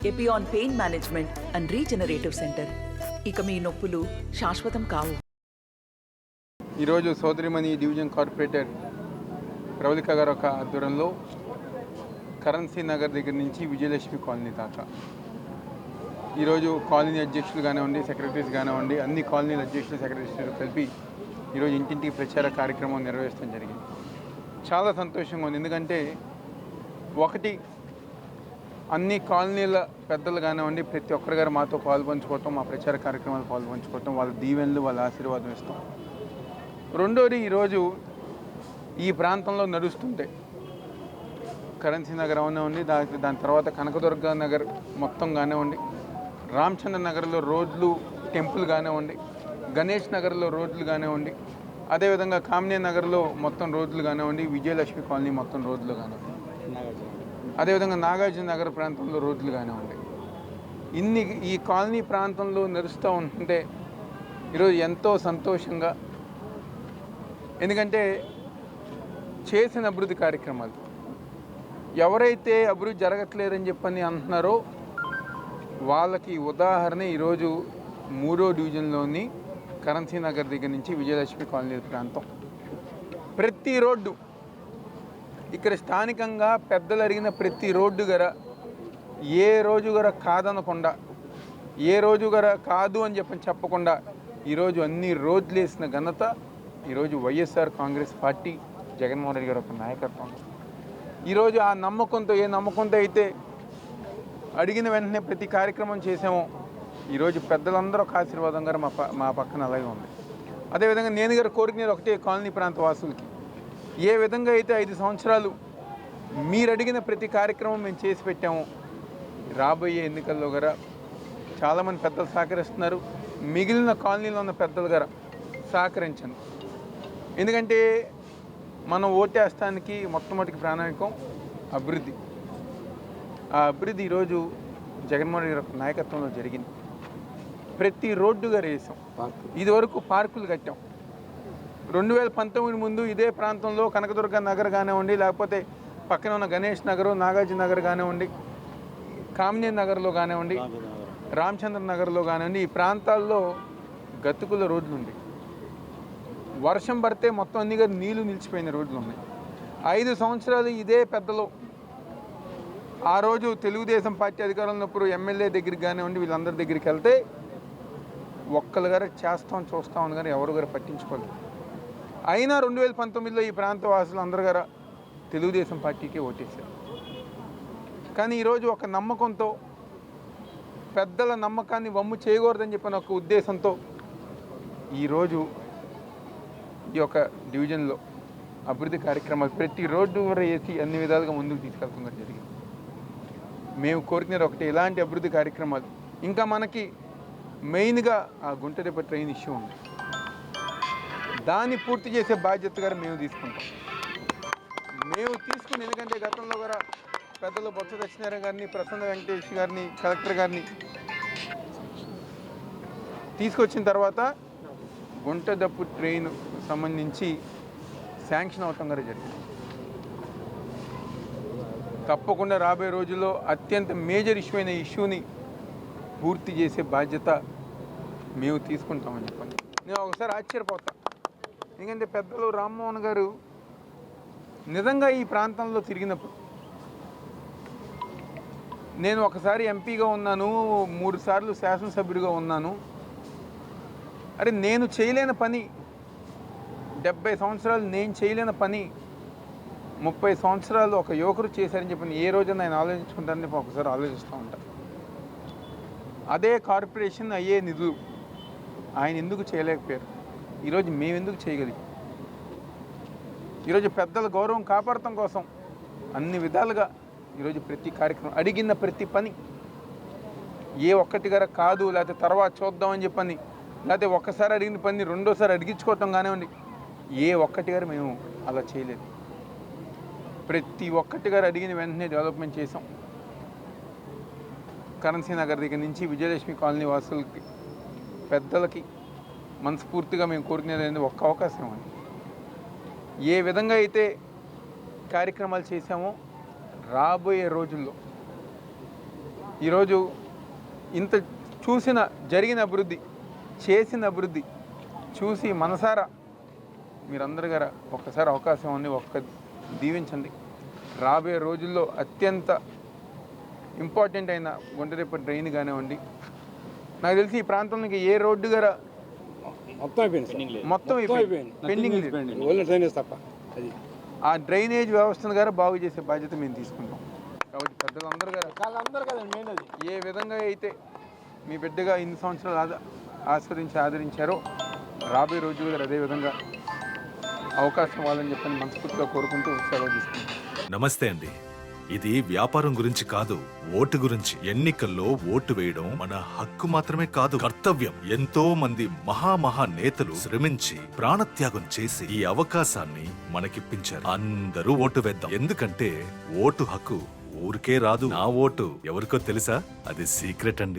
Epione pain management and regenerative centre. ఇక మీ నొప్పులు శాశ్వతం కావు. ఈరోజు సోదరిమణి డివిజన్ కార్పొరేటర్ ప్రవళిక గారు ఒక ఆధ్వర్యంలో కరెన్సీ నగర్ దగ్గర నుంచి విజయలక్ష్మి కాలనీ దాకా ఈరోజు కాలనీ అధ్యక్షులు కానివ్వండి, సెక్రటరీస్ కానివ్వండి, అన్ని కాలనీల అధ్యక్షులు సెక్రటరీస్ కలిపి ఈరోజు ఇంటింటికి ప్రచార కార్యక్రమం నిర్వహించడం జరిగింది. చాలా సంతోషంగా ఉంది. ఎందుకంటే ఒకటి, అన్ని కాలనీల పెద్దలు కానివ్వండి ప్రతి ఒక్కరి గారు మాతో పాల్పంచుకోవటం, మా ప్రచార కార్యక్రమాలు పాల్పంచుకోవటం, వాళ్ళ దీవెనలు, వాళ్ళ ఆశీర్వాదం ఇస్తాం. రెండోది, ఈరోజు ఈ ప్రాంతంలో నడుస్తుంటే కరెన్సీ నగర్ అవనివ్వండి, దాని తర్వాత కనకదుర్గ నగర్ మొత్తం కానివ్వండి, రామచంద్ర నగర్లో రోడ్లు, టెంపుల్ కానివ్వండి, గణేష్ నగర్లో రోడ్లు కానివ్వండి, అదేవిధంగా కామినీ నగర్లో మొత్తం రోడ్లు కానివ్వండి, విజయలక్ష్మి కాలనీ మొత్తం రోడ్లు కానివ్వండి, అదేవిధంగా నాగార్జున నగర్ ప్రాంతంలో రోడ్లు కానివ్వండి, ఈ కాలనీ ప్రాంతంలో నడుస్తూ ఉంటుంటే ఈరోజు ఎంతో సంతోషంగా. ఎందుకంటే చేసిన అభివృద్ధి కార్యక్రమాలు ఎవరైతే అభివృద్ధి జరగట్లేదని చెప్పని అంటున్నారో వాళ్ళకి ఉదాహరణ ఈరోజు 3వ డివిజన్లోని కరెన్సీ నగర్ దగ్గర నుంచి విజయలక్ష్మి కాలనీ ప్రాంతం. ప్రతి రోడ్డు ఇక్కడ స్థానికంగా పెద్దలు అడిగిన ప్రతి రోడ్డు గర ఏ రోజు గర కాదనకుండా, ఏ రోజు గర కాదు అని చెప్పకుండా ఈరోజు అన్ని రోడ్లు వేసిన ఘనత ఈరోజు వైఎస్ఆర్ కాంగ్రెస్ పార్టీ, జగన్మోహన్ రెడ్డి గారు ఒక నాయకత్వం. ఈరోజు ఆ నమ్మకంతో, ఏ నమ్మకంతో అయితే అడిగిన వెంటనే ప్రతి కార్యక్రమం చేసామో ఈరోజు పెద్దలందరూ ఒక ఆశీర్వాదం గారు మా పక్కన అలాగే ఉంది. అదేవిధంగా నేను గారు కోరికనేది ఒకటే, కాలనీ ప్రాంత వాసులకి ఏ విధంగా అయితే 5 సంవత్సరాలు మీరు అడిగిన ప్రతి కార్యక్రమం మేము చేసి పెట్టాము, రాబోయే ఎన్నికల్లో గారా చాలామంది పెద్దలు సహకరిస్తున్నారు. మిగిలిన కాలనీలో ఉన్న పెద్దలు గారా సహకరించండి. ఎందుకంటే మనం ఓటేస్తానికి మొట్టమొదటి ప్రాణానికం అభివృద్ధి. ఆ అభివృద్ధి ఈరోజు జగన్మోహన్ రెడ్డి గారి నాయకత్వంలో జరిగింది. ప్రతి రోడ్డుగా వేసాం. ఇదివరకు పార్కులు కట్టాం. 2019 ముందు ఇదే ప్రాంతంలో కనకదుర్గ నగర్ కానివ్వండి, లేకపోతే పక్కన ఉన్న గణేష్ నగరు, నాగార్జున నగర్ కానివ్వండి, కామినీ నగర్లో కానివ్వండి, రామచంద్ర నగర్లో కానివ్వండి, ఈ ప్రాంతాల్లో గతుకుల రోడ్లు ఉంది. వర్షం పడితే మొత్తం అన్నిగా నీళ్లు నిలిచిపోయిన రోడ్లు ఉన్నాయి. 5 సంవత్సరాలు ఇదే పెద్దలు ఆ రోజు తెలుగుదేశం పార్టీ అధికారంలో ఉన్నప్పుడు ఎమ్మెల్యే దగ్గరికి కానివ్వండి, వీళ్ళందరి దగ్గరికి వెళ్తే ఒక్కరు గారు చూస్తామని కానీ ఎవరు గారు పట్టించుకోలేదు. అయినా 2019లో ఈ ప్రాంత వాసులు అందరు గారు తెలుగుదేశం పార్టీకి ఓటేశారు. కానీ ఈరోజు ఒక నమ్మకంతో, పెద్దల నమ్మకాన్ని వమ్ము చేయకూడదని చెప్పిన ఒక ఉద్దేశంతో ఈరోజు ఈ యొక్క డివిజన్లో అభివృద్ధి కార్యక్రమాలు ప్రతి రోడ్డు వర వేసి అన్ని విధాలుగా ముందుకు తీసుకెళ్తున్నది జరిగింది. మేము కోరుకునేది ఒకటి, ఇలాంటి అభివృద్ధి కార్యక్రమాలు. ఇంకా మనకి మెయిన్గా ఆ గుంటరేప ట్రైన్ ఇష్యూ ఉంది. దాన్ని పూర్తి చేసే బాధ్యతగా మేము తీసుకుంటాం. ఎందుకంటే గతంలో కూడా పెద్దలు బొత్స సత్యనారాయణ గారిని, ప్రసన్న వెంకటేష్ గారిని, కలెక్టర్ గారిని తీసుకొచ్చిన తర్వాత గుంటదప్పు ట్రైన్ సంబంధించి శాంక్షన్ అవటం కూడా జరిగింది. తప్పకుండా రాబోయే రోజుల్లో అత్యంత మేజర్ ఇష్యూ అయిన ఇష్యూని పూర్తి చేసే బాధ్యత మేము తీసుకుంటామని చెప్పండి. నేను ఒకసారి ఆశ్చర్యపోతాను. ఎందుకంటే పెద్దలు రామ్మోహన్ గారు నిజంగా ఈ ప్రాంతంలో తిరిగినప్పుడు, నేను ఒకసారి ఎంపీగా ఉన్నాను, 3 సార్లు శాసనసభ్యుడిగా ఉన్నాను. అరే నేను చేయలేని పని, 70 సంవత్సరాలు నేను చేయలేని పని 30 సంవత్సరాలు ఒక యువకుడు చేశారని చెప్పి ఏ రోజైనా ఆయన ఆలోచించుకుంటారని ఒకసారి ఆలోచిస్తూ ఉంటాను. అదే కార్పొరేషన్ అయ్యే నిధులు ఆయన ఎందుకు చేయలేకపోయారు? ఈరోజు మేము ఎందుకు చేయగలిగాం? ఈరోజు పెద్దల గౌరవం కాపాడటం కోసం అన్ని విధాలుగా ఈరోజు ప్రతి కార్యక్రమం, అడిగిన ప్రతి పని, ఏ ఒక్కటి గారు కాదు, లేకపోతే తర్వాత చూద్దామని చెప్పని, లేకపోతే ఒక్కసారి అడిగిన పని రెండోసారి అడిగించుకోవటం కానివ్వండి, ఏ ఒక్కటి గారు మేము అలా చేయలేదు. ప్రతి ఒక్కటి గారు అడిగిన వెంటనే డెవలప్మెంట్ చేసాం. కరెన్సీ నగర్ దగ్గర నుంచి విజయలక్ష్మి కాలనీ వాసులకి, పెద్దలకి మనస్ఫూర్తిగా మేము కోరుకునేది ఒక్క అవకాశం అండి. ఏ విధంగా అయితే కార్యక్రమాలు చేశామో రాబోయే రోజుల్లో ఈరోజు ఇంత చూసిన జరిగిన అభివృద్ధి, చేసిన అభివృద్ధి చూసి మనసారా మీరందరూ గారు ఒక్కసారి అవకాశం ఉంది, దీవించండి. రాబోయే రోజుల్లో అత్యంత ఇంపార్టెంట్ అయిన గుండెరేప డ్రైన్ కానివ్వండి, నాకు తెలిసి ఈ ప్రాంతంలోకి ఏ రోడ్డు గారా మొత్తం అయిపోయింది, మొత్తం అయిపోయింది, పెండింగ్ ఓన్లీ డ్రైనేజ్ తప్ప. అది ఆ డ్రైనేజ్ వ్యవస్థను గారు బాగు చేసే బాధ్యత మేము తీసుకుంటాం. కాబట్టి పెద్దలందరూ గారు వాళ్ళందరూ కదండి మెయిన్. అది ఏ విధంగా అయితే మీ బిడ్డగా ఇన్ని సంవత్సరాలు ఆదరించారో రాబోయే రోజులు గారు అదేవిధంగా అవకాశం ఇవ్వాలని చెప్పని మనస్ఫూర్తిగా కోరుకుంటూ సెలవు తీసుకుంటాం. నమస్తే అండి. ఇది వ్యాపారం గురించి కాదు, ఓటు గురించి. ఎన్నికల్లో ఓటు వేయడం మన హక్కు మాత్రమే కాదు, కర్తవ్యం. ఎంతో మంది మహా నేతలు శ్రమించి ప్రాణత్యాగం చేసి ఈ అవకాశాన్ని మనకిప్పించారు. అందరూ ఓటు వేద్దాం. ఎందుకంటే ఓటు హక్కు ఊరికే రాదు. నా ఓటు ఎవరికో తెలుసా? అది సీక్రెట్ అండి.